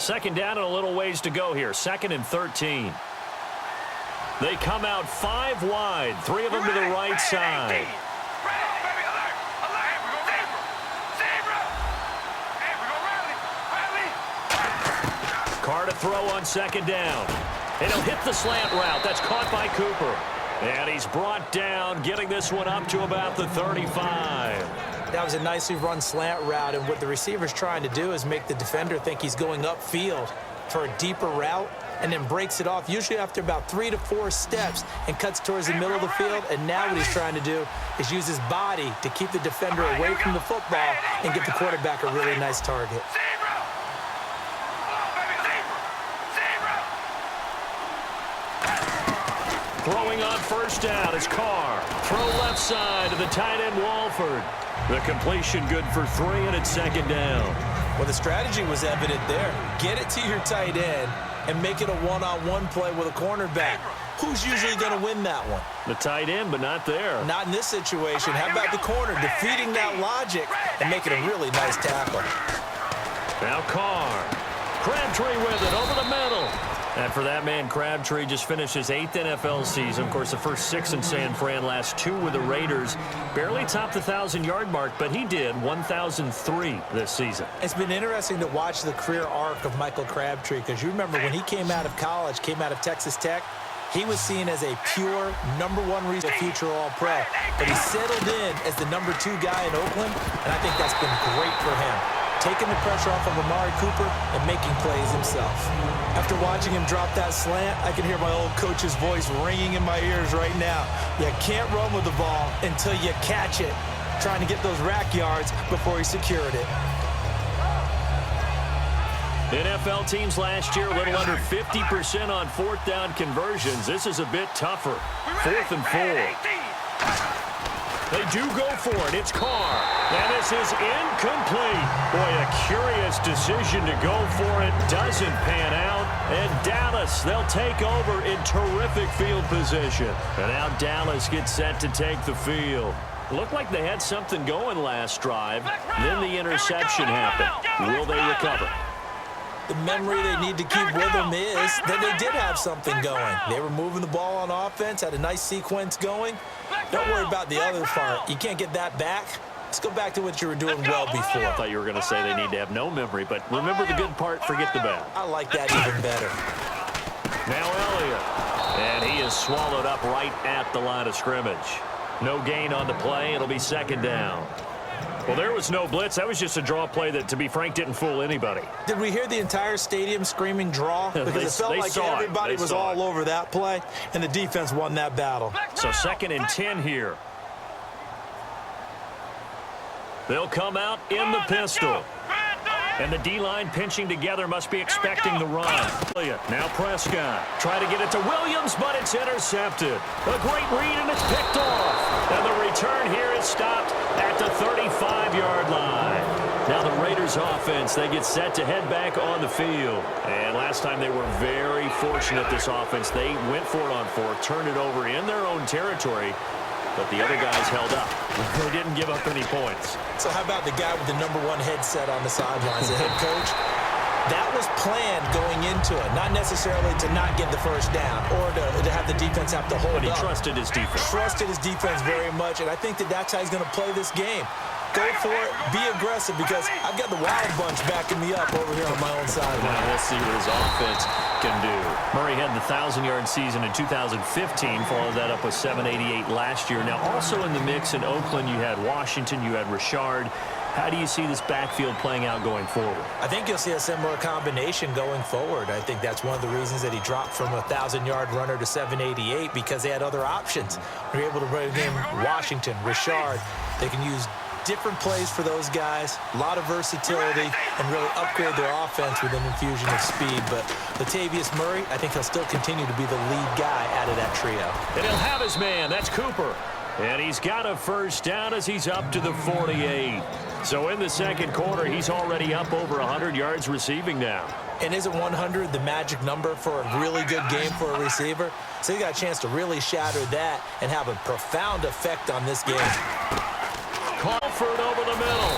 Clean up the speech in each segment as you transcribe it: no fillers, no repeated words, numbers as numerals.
Second down and a little ways to go here. 2nd and 13. They come out 5 wide. 3 of them to the right side. Carr to throw on 2nd down. And he'll hit the slant route. That's caught by Cooper. And he's brought down, getting this one up to about the 35. That was a nicely run slant route, and what the receiver's trying to do is make the defender think he's going upfield for a deeper route, and then breaks it off, usually after about 3 to 4 steps, and cuts towards the middle of the field. And now what he's trying to do is use his body to keep the defender away from the football and give the quarterback a really nice target. Throwing on 1st down is Carr. Throw left side to the tight end, Walford. The completion good for 3, and it's 2nd down. Well, the strategy was evident there. Get it to your tight end and make it a one-on-one play with a cornerback. Who's usually going to win that one? The tight end, but not there. Not in this situation. How about the corner defeating that logic and making a really nice tackle? Now Carr. Crabtree with it over the middle. And for that man, Crabtree just finished his 8th NFL season. Of course, the first 6 in San Fran, last 2 with the Raiders. Barely topped the 1,000-yard mark, but he did 1,003 this season. It's been interesting to watch the career arc of Michael Crabtree, because you remember when he came out of college, came out of Texas Tech, he was seen as a pure #1 reason future All-Pro. But he settled in as the #2 guy in Oakland, and I think that's been great for him. Taking the pressure off of Amari Cooper and making plays himself. After watching him drop that slant, I can hear my old coach's voice ringing in my ears right now. You can't run with the ball until you catch it. Trying to get those rack yards before he secured it. NFL teams last year a little under 50% on 4th down conversions. This is a bit tougher. 4th and 4. They do go for it. It's Carr. And this is incomplete. Boy, a curious decision to go for it. Doesn't pan out. And Dallas, they'll take over in terrific field position. And now Dallas gets set to take the field. Looked like they had something going last drive. Then the interception happened. Will they recover? The memory they need to keep with them is that they did have something going. They were moving the ball on offense, had a nice sequence going. Don't worry about the other part. You can't get that back. Let's go back to what you were doing well before. I thought you were going to say they need to have no memory, but remember the good part, forget the bad. I like that even better. Now Elliott. And he is swallowed up right at the line of scrimmage. No gain on the play. It'll be 2nd down. Well, there was no blitz. That was just a draw play that, to be frank, didn't fool anybody. Did we hear the entire stadium screaming draw? Because it felt like everybody was all over that play, and the defense won that battle. So 2nd and 10 here. They'll come out in the pistol. And the D-line pinching together, must be expecting the run. Now Prescott. Try to get it to Williams, but it's intercepted. A great read, and it's picked off. And the return here is stopped at the 35-yard line. Now the Raiders offense, they get set to head back on the field. And last time they were very fortunate, this offense. They went for it on 4th, turned it over in their own territory. But the other guys held up. They didn't give up any points. So how about the guy with the #1 headset on the sidelines, the head coach? That was planned going into it, not necessarily to not get the first down or to have the defense have to hold up. But he trusted his defense. Trusted his defense very much, and I think that that's how he's going to play this game. Go for it, be aggressive, because I've got the Wild Bunch backing me up over here on my own side. Now let's see what his offense can do. Murray had the 1,000-yard season in 2015, followed that up with 788 last year. Now also in the mix in Oakland, you had Washington, you had Richard. How do you see this backfield playing out going forward? I think you'll see a similar combination going forward. I think that's one of the reasons that he dropped from a 1,000-yard runner to 788, because they had other options. They're able to bring in Washington, Richard. They can use different plays for those guys, a lot of versatility, and really upgrade their offense with an infusion of speed. But Latavius Murray, I think he'll still continue to be the lead guy out of that trio. And he'll have his man. That's Cooper. And he's got a first down as he's up to the 48. So in the 2nd quarter, he's already up over 100 yards receiving now. And isn't 100 the magic number for a really good game for a receiver? So he got a chance to really shatter that and have a profound effect on this game. Crawford over the middle.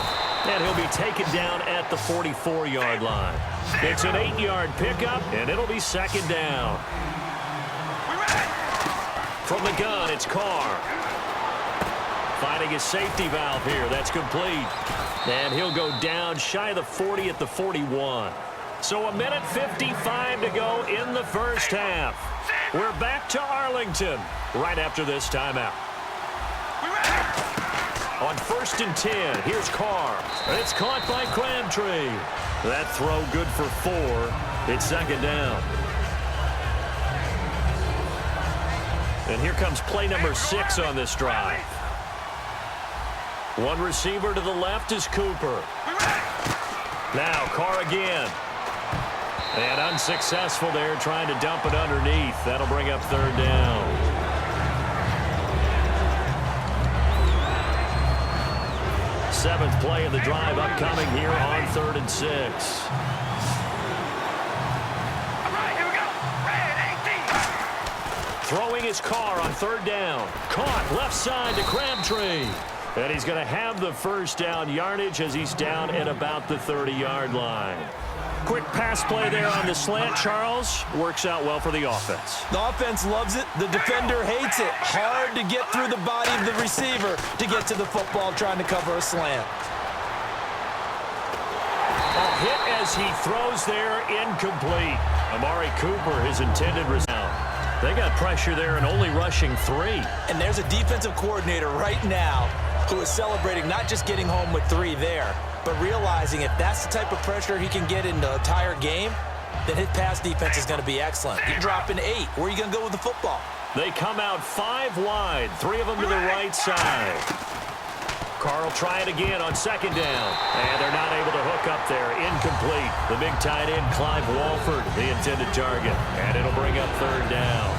And he'll be taken down at the 44-yard line. It's an 8-yard pickup, and it'll be second down. From the gun, it's Carr. Finding his safety valve here. That's complete. And he'll go down shy of the 40 at the 41. So 1:55 to go in the first half. We're back to Arlington right after this timeout. On 1st and 10, here's Carr. It's caught by Crabtree. That throw good for 4. It's second down. And here comes play number 6 on this drive. One receiver to the left is Cooper. Now Carr again. And unsuccessful there, trying to dump it underneath. That'll bring up third down. Seventh play of the drive upcoming here on 3rd and 6. Throwing his Carr on 3rd down. Caught left side to Crabtree. And he's going to have the first down yardage as he's down at about the 30-yard line. Quick pass play there on the slant, Charles. Works out well for the offense. The offense loves it. The defender hates it. Hard to get through the body of the receiver to get to the football trying to cover a slant. A hit as he throws there, incomplete. Amari Cooper, his intended result. They got pressure there and only rushing 3. And there's a defensive coordinator right now who is celebrating not just getting home with 3 there, but realizing if that's the type of pressure he can get in the entire game, then his pass defense is going to be excellent. You're dropping 8. Where are you going to go with the football? They come out 5 wide, 3 of them to the right side. Carr will try it again on 2nd down. And they're not able to hook up there. Incomplete. The big tight end, Clive Walford, the intended target. And it'll bring up 3rd down.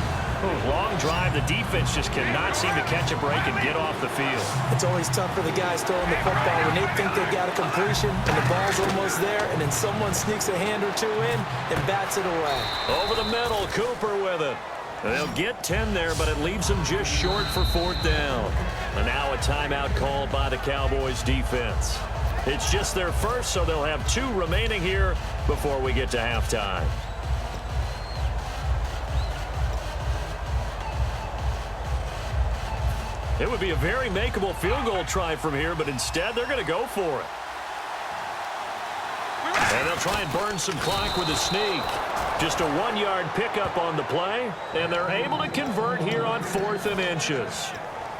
Long drive. The defense just cannot seem to catch a break and get off the field. It's always tough for the guys throwing the football when they think they got a completion and the ball's almost there, and then someone sneaks a hand or 2 in and bats it away. Over the middle, Cooper with it. They'll get 10 there, but it leaves them just short for 4th down. And now a timeout called by the Cowboys defense. It's just their first, so they'll have 2 remaining here before we get to halftime. It would be a very makeable field goal try from here, but instead they're going to go for it. And they'll try and burn some clock with a sneak. Just a 1-yard pickup on the play, and they're able to convert here on 4th and inches.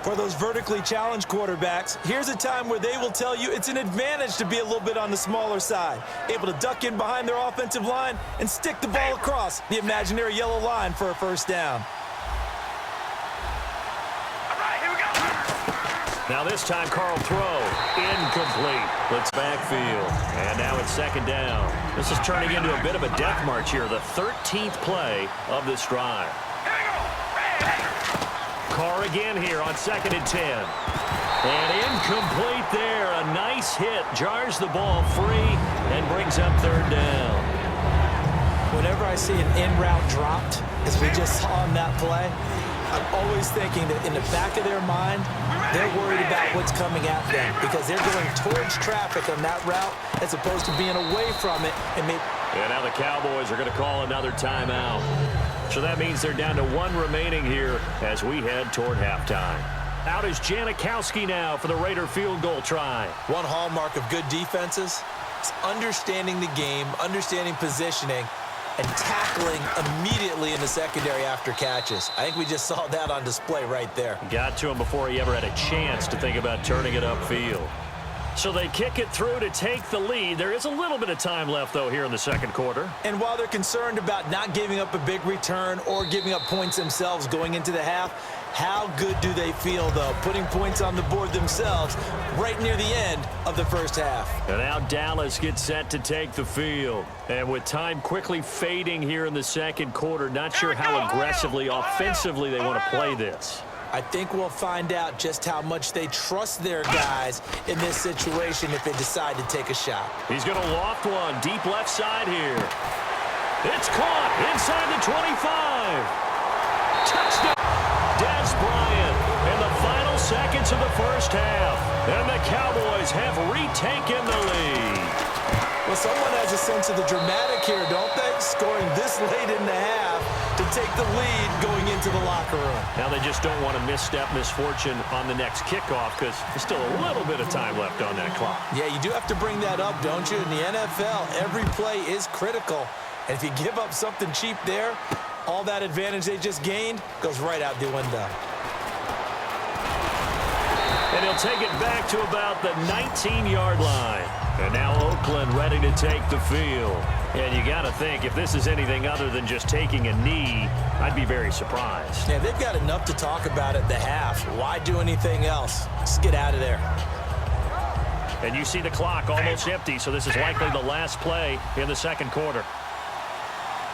For those vertically challenged quarterbacks, here's a time where they will tell you it's an advantage to be a little bit on the smaller side. Able to duck in behind their offensive line and stick the ball across the imaginary yellow line for a first down. Now this time, Carl throw. Incomplete. Let's backfield. And now it's 2nd down. This is turning into a bit of a death march here. The 13th play of this drive. Carr again here on 2nd and 10. And incomplete there. A nice hit. Jars the ball free and brings up 3rd down. Whenever I see an in-route dropped, as we just saw on that play, I'm always thinking that in the back of their mind, they're worried about what's coming at them because they're going towards traffic on that route as opposed to being away from it. And now the Cowboys are going to call another timeout. So that means they're down to 1 remaining here as we head toward halftime. Out is Janikowski now for the Raider field goal try. One hallmark of good defenses is understanding the game, understanding positioning, and tackling immediately in the secondary after catches. I think we just saw that on display right there. Got to him before he ever had a chance to think about turning it upfield. So they kick it through to take the lead. There is a little bit of time left, though, here in the 2nd quarter. And while they're concerned about not giving up a big return or giving up points themselves going into the half, how good do they feel, though, putting points on the board themselves right near the end of the first half? And now Dallas gets set to take the field. And with time quickly fading here in the 2nd quarter, not sure how aggressively, offensively they want to play this. I think we'll find out just how much they trust their guys in this situation if they decide to take a shot. He's going to loft one deep left side here. It's caught inside the 25. Touchdown. Des Bryant. And the final seconds of the first half, and the Cowboys have retaken the lead. Well, someone has a sense of the dramatic here, don't they? Scoring this late in the half to take the lead going into the locker room. Now they just don't want to misstep misfortune on the next kickoff because there's still a little bit of time left on that clock. Yeah, you do have to bring that up, don't you? In the NFL, every play is critical. And if you give up something cheap there, all that advantage they just gained goes right out the window. And he'll take it back to about the 19-yard line. And now Oakland ready to take the field. And you got to think, if this is anything other than just taking a knee, I'd be very surprised. Yeah, they've got enough to talk about at the half. Why do anything else? Just get out of there. And you see the clock almost empty, so this is likely the last play in the second quarter.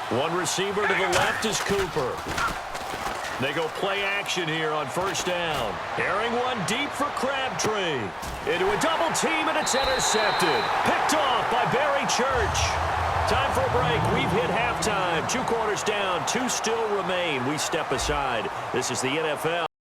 One receiver to the left is Cooper. They go play action here on first down. Airing one deep for Crabtree. Into a double team, and it's intercepted. Picked off by Barry Church. Time for a break. We've hit halftime. 2 quarters down. 2 still remain. We step aside. This is the NFL.